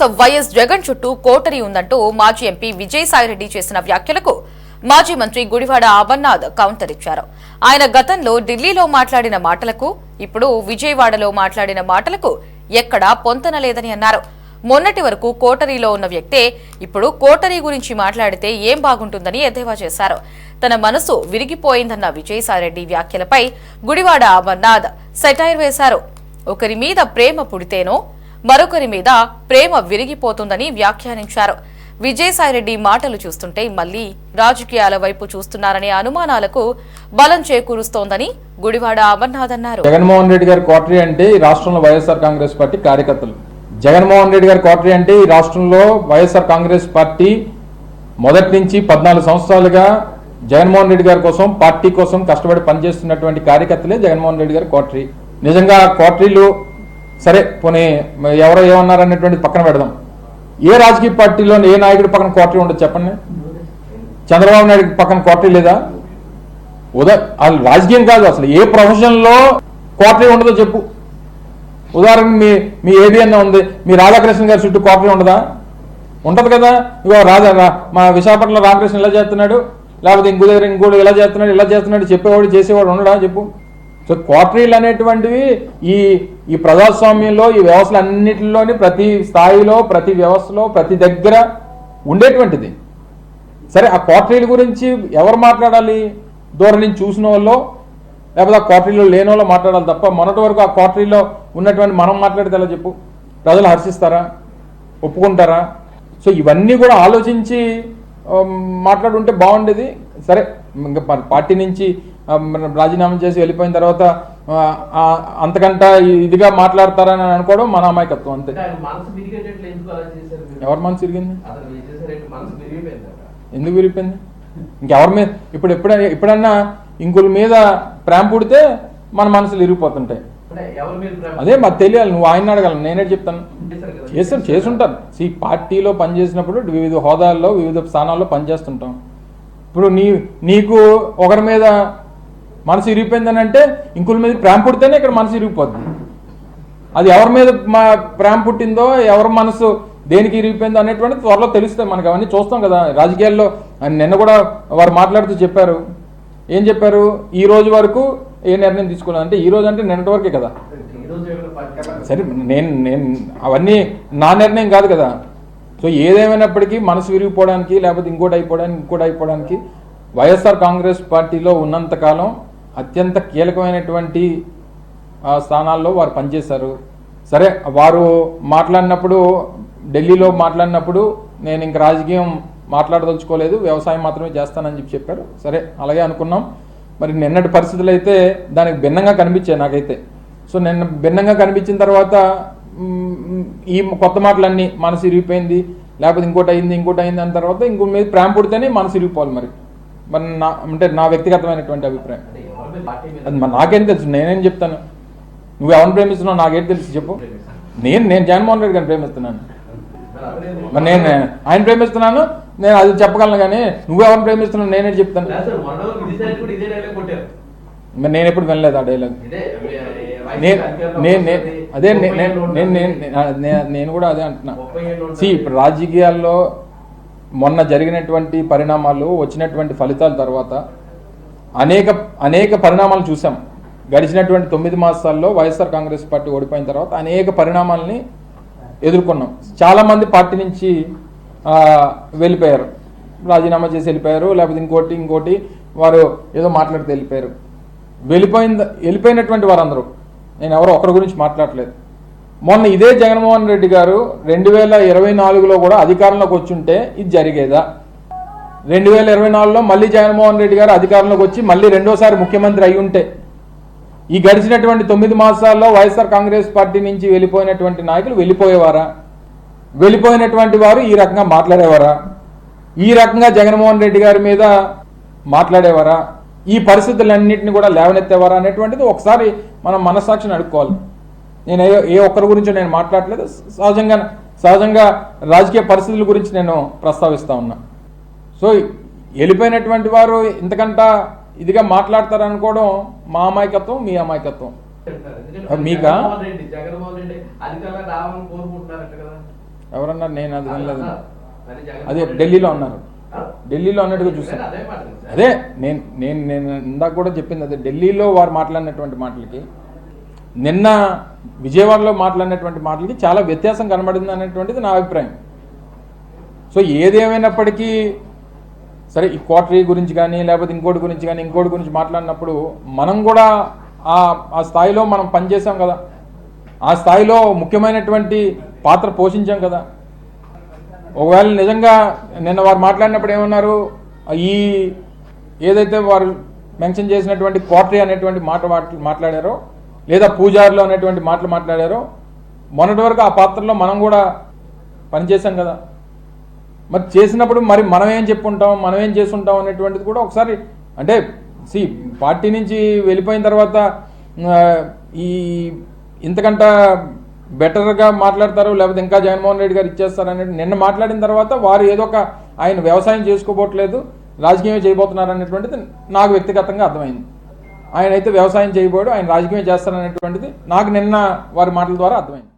YS Jagan చుట్టూ coterie ఉందంటూ మాజీ ఎంపీ విజయసాయిరెడ్డి చేసిన వ్యాఖ్యలకు మాజీ మంత్రి గుడివాడ అమర్నాథ్ కౌంటర్ ఇచ్చారు. ఆయన గతంలో ఢిల్లీలో మాట్లాడిన మాటలకు ఇప్పుడు విజయవాడలో మాట్లాడిన మాటలకు ఎక్కడా పొంతనలేదని అన్నారు. మొన్నటి వరకు కోటరీలో ఉన్న వ్యక్తే ఇప్పుడు కోటరీ గురించి మాట్లాడితే ఏం బాగుంటుందని ఎద్దేవా చేశారు. తన మనసు విరిగిపోయిందన్న విజయసాయిరెడ్డి వ్యాఖ్యలపై గుడివాడ అమర్నాథ్ సెటైర్ వేశారు. ఒకరి మీద ప్రేమ పుడితేనో మరొకరి మీద ప్రేమ విరిగిపోతుందని వ్యాఖ్యానించారు. విజయసాయిరెడ్డి మాటలు చూస్తుంటే మళ్లీ రాజకీయాల వైపు చూస్తున్నారనే అనుమానాలకు బలం చేకూరుస్తోందని గుడివాడ అమర్నాథ్ అన్నారు. జగన్మోహన్ రెడ్డి గారి కోటరీ అంటే ఈ రాష్ట్రంలో వైఎస్ఆర్ కాంగ్రెస్ పార్టీ కార్యకర్తలు. జగన్మోహన్ రెడ్డి గారి కోటరీ అంటే ఈ రాష్ట్రంలో వైఎస్ఆర్ కాంగ్రెస్ పార్టీ మొదటి నుంచి 14 సంవత్సరాలుగా జగన్మోహన్ రెడ్డి గారి కోసం, పార్టీ కోసం కష్టపడి పనిచేస్తున్నటువంటి కార్యకర్తలే జగన్మోహన్ రెడ్డి గారి కోటరీ. నిజంగా కోటరీలు సరే పోనీ ఎవరో ఏమన్నారు అనేటువంటి పక్కన పెడదాం. ఏ రాజకీయ పార్టీలో ఏ నాయకుడి పక్కన కోటరీ ఉండదు చెప్పండి. చంద్రబాబు నాయుడు పక్కన కోటరీ లేదా? వాళ్ళు రాజకీయం కాదు, అసలు ఏ ప్రొఫెషన్లో కోటరీ ఉండదో చెప్పు. ఉదాహరణకు మీ ఏబిఎన్ ఉంది, మీ రాధాకృష్ణ గారి చుట్టూ కోటరీ ఉండదా? ఉంటది కదా. ఇగో మా విశాఖపట్నంలో రామకృష్ణ ఇలా చేస్తున్నాడు, లేకపోతే ఇంకో దగ్గర ఇంకోటి ఇలా చేస్తున్నాడు చెప్పేవాడు చేసేవాడు ఉండడా చెప్పు. సో కోటరీలు అనేటువంటివి ఈ ప్రజాస్వామ్యంలో, ఈ వ్యవస్థలు అన్నింటిలోని ప్రతి స్థాయిలో, ప్రతి వ్యవస్థలో, ప్రతి దగ్గర ఉండేటువంటిది. సరే ఆ కోటరీల గురించి ఎవరు మాట్లాడాలి? దూరం నుంచి చూసిన వాళ్ళు, లేకపోతే ఆ కోటరీలో లేని వాళ్ళు మాట్లాడాలి తప్ప మొన్నటి వరకు ఆ కోటరీలో ఉన్నటువంటి మనం మాట్లాడితే ఎలా చెప్పు? ప్రజలు హర్షిస్తారా? ఒప్పుకుంటారా? సో ఇవన్నీ కూడా ఆలోచించి మాట్లాడుంటే బాగుండేది. సరే ఇంకా పార్టీ నుంచి రాజీనామా చేసి వెళ్ళిపోయిన తర్వాత అంతకంటే ఇదిగా మాట్లాడతారని అనుకోవడం మన అమాయకత్వం అంతే. ఎవరి మనసు విరిగింది? ఎందుకు విరిగిపోయింది? ఇంకెవరి మీద ఎప్పుడన్నా ఇంకొక మీద ప్రేమ పుడితే మన మనసులు విరిగిపోతుంటాయి. అదే మాకు తెలియాలి. నువ్వు ఆయన అడగాలి, నేనే చెప్తాను. చేసుంటాను. పార్టీలో పనిచేసినప్పుడు వివిధ హోదాల్లో, వివిధ స్థానాల్లో పనిచేస్తుంటాం. ఇప్పుడు నీకు ఒకరి మీద మనసు విరిగిపోయిందని అంటే ఇంకొక మీద ప్రేమ పుడితేనే ఇక్కడ మనసు విరిగిపోతుంది. అది ఎవరి మీద ప్రేమ పుట్టిందో, ఎవరి మనసు దేనికి విరిగిపోయిందో అనేటువంటి త్వరలో తెలుస్తాయి మనకు. అవన్నీ చూస్తాం కదా రాజకీయాల్లో. నిన్న కూడా వారు మాట్లాడుతూ చెప్పారు. ఏం చెప్పారు? ఈ రోజు వరకు ఏ నిర్ణయం తీసుకోలేదు అంటే, ఈ రోజు అంటే నిన్నటి వరకే కదా. సరే నేను అవన్నీ నా నిర్ణయం కాదు కదా. సో ఏదేమైనప్పటికీ మనసు విరిగిపోవడానికి, లేకపోతే ఇంకోటి అయిపోవడానికి వైఎస్ఆర్ కాంగ్రెస్ పార్టీలో ఉన్నంతకాలం అత్యంత కీలకమైనటువంటి స్థానాల్లో వారు పనిచేశారు. సరే వారు మాట్లాడినప్పుడు, ఢిల్లీలో మాట్లాడినప్పుడు నేను ఇంక రాజకీయం మాట్లాడదలుచుకోలేదు, వ్యవసాయం మాత్రమే చేస్తానని చెప్పారు. సరే అలాగే అనుకున్నాం. మరి నిన్నటి పరిస్థితులు అయితే దానికి భిన్నంగా కనిపించాయి నాకైతే. సో నిన్న భిన్నంగా కనిపించిన తర్వాత ఈ కొత్త మాటలన్నీ మనసు ఇరిగిపోయింది, లేకపోతే ఇంకోటి అయింది అన్న తర్వాత ఇంకో మీద ప్రేమ పుడితేనే మనసు ఇరిగిపోవాలి. మరి నా వ్యక్తిగతమైనటువంటి అభిప్రాయం. అది మరి నాకేం తెలుసు? నేనేం చెప్తాను? నువ్వు ఎవరిని ప్రేమిస్తున్నావు నాకేం తెలుసు చెప్పు. నేను జగన్మోహన్ రెడ్డి గారిని ప్రేమిస్తున్నాను. మరి నేను ఆయన ప్రేమిస్తున్నాను, నేను అది చెప్పగలను. కానీ నువ్వెవరిని ప్రేమిస్తున్నావు నేనే చెప్తాను. మరి నేను ఎప్పుడు వినలేదు ఆ డైలాగ్. అదే నేను కూడా అదే అంటున్నా. ఇప్పుడు రాజకీయాల్లో మొన్న జరిగినటువంటి పరిణామాలు, వచ్చినటువంటి ఫలితాల తర్వాత అనేక పరిణామాలు చూసాం. గడిచినటువంటి 9 మాసాల్లో వైఎస్ఆర్ కాంగ్రెస్ పార్టీ ఓడిపోయిన తర్వాత అనేక పరిణామాలని ఎదుర్కొన్నాం. చాలామంది పార్టీ నుంచి వెళ్ళిపోయారు, రాజీనామా చేసి వెళ్ళిపోయారు, లేకపోతే ఇంకోటి వారు ఏదో మాట్లాడితే వెళ్ళిపోయారు. వెళ్ళిపోయినటువంటి వారందరూ, నేను ఎవరో ఒకరి గురించి మాట్లాడలేదు. మొన్న ఇదే జగన్మోహన్ రెడ్డి గారు 2024లో కూడా అధికారంలోకి వచ్చుంటే ఇది జరిగేదా? 2024లో మళ్ళీ జగన్మోహన్ రెడ్డి గారు అధికారంలోకి వచ్చి మళ్ళీ రెండోసారి ముఖ్యమంత్రి అయి ఉంటే ఈ గడిచినటువంటి 9 మాసాల్లో వైఎస్ఆర్ కాంగ్రెస్ పార్టీ నుంచి వెళ్ళిపోయినటువంటి నాయకులు వెళ్ళిపోయేవారా? వెళ్ళిపోయినటువంటి వారు ఈ రకంగా మాట్లాడేవారా? ఈ రకంగా జగన్మోహన్ రెడ్డి గారి మీద మాట్లాడేవారా? ఈ పరిస్థితులన్నింటినీ కూడా లేవనెత్తేవారా అనేటువంటిది ఒకసారి మనం మనస్సాక్షిని అడుక్కోవాలి. నేను ఏ ఒక్కరి గురించో నేను మాట్లాడలేదు. సహజంగా రాజకీయ పరిస్థితుల గురించి నేను ప్రస్తావిస్తా ఉన్నా. సో వెళ్ళిపోయినటువంటి వారు ఇంతకంటా ఇదిగా మాట్లాడతారనుకోవడం మా అమాయకత్వం, మీ అమాయకత్వం. మీకా ఎవరన్నారు? నేను అది వినలేదు. అదే ఢిల్లీలో అన్నారు, ఢిల్లీలో అన్నట్టుగా చూసాను. అదే నేను నేను నేను ఇందాక కూడా చెప్పింది అదే. ఢిల్లీలో వారు మాట్లాడినటువంటి మాటలకి నిన్న విజయవాడలో మాట్లాడినటువంటి మాటలకి చాలా వ్యత్యాసం కనబడింది అనేటువంటిది నా అభిప్రాయం. సో ఏదేమైనప్పటికీ సరే, ఈ కోటరీ గురించి కానీ లేకపోతే ఇంకోటి గురించి మాట్లాడినప్పుడు మనం కూడా ఆ స్థాయిలో మనం పనిచేసాం కదా, ఆ స్థాయిలో ముఖ్యమైనటువంటి పాత్ర పోషించాం కదా. ఒకవేళ నిజంగా నిన్న వారు మాట్లాడినప్పుడు ఏమన్నారు, ఈ ఏదైతే వారు మెన్షన్ చేసినటువంటి కోటరీ అనేటువంటి మాట్లాడారో లేదా పూజారులు అనేటువంటి మాటలు మాట్లాడారో, మొన్నటి వరకు ఆ పాత్రలో మనం కూడా పనిచేసాం కదా. మరి చేసినప్పుడు మరి మనం ఏం చెప్పుంటాం, మనం ఏం చేసుంటాం అనేటువంటిది కూడా ఒకసారి అంటే పార్టీ నుంచి వెళ్ళిపోయిన తర్వాత ఈ ఇంతకంట బెటర్గా మాట్లాడతారు లేకపోతే ఇంకా జగన్మోహన్ రెడ్డి గారు ఇచ్చేస్తారు అనేది నిన్న మాట్లాడిన తర్వాత వారు ఏదో ఒక ఆయన వ్యవసాయం చేసుకోబోట్లేదు, రాజకీయమే చేయబోతున్నారు అనేటువంటిది నాకు వ్యక్తిగతంగా అర్థమైంది. ఆయన అయితే వ్యవసాయం చేయబోడు, ఆయన రాజకీయం చేస్తారనేటువంటిది నాకు నిన్న వారి మాటల ద్వారా అర్థమైంది.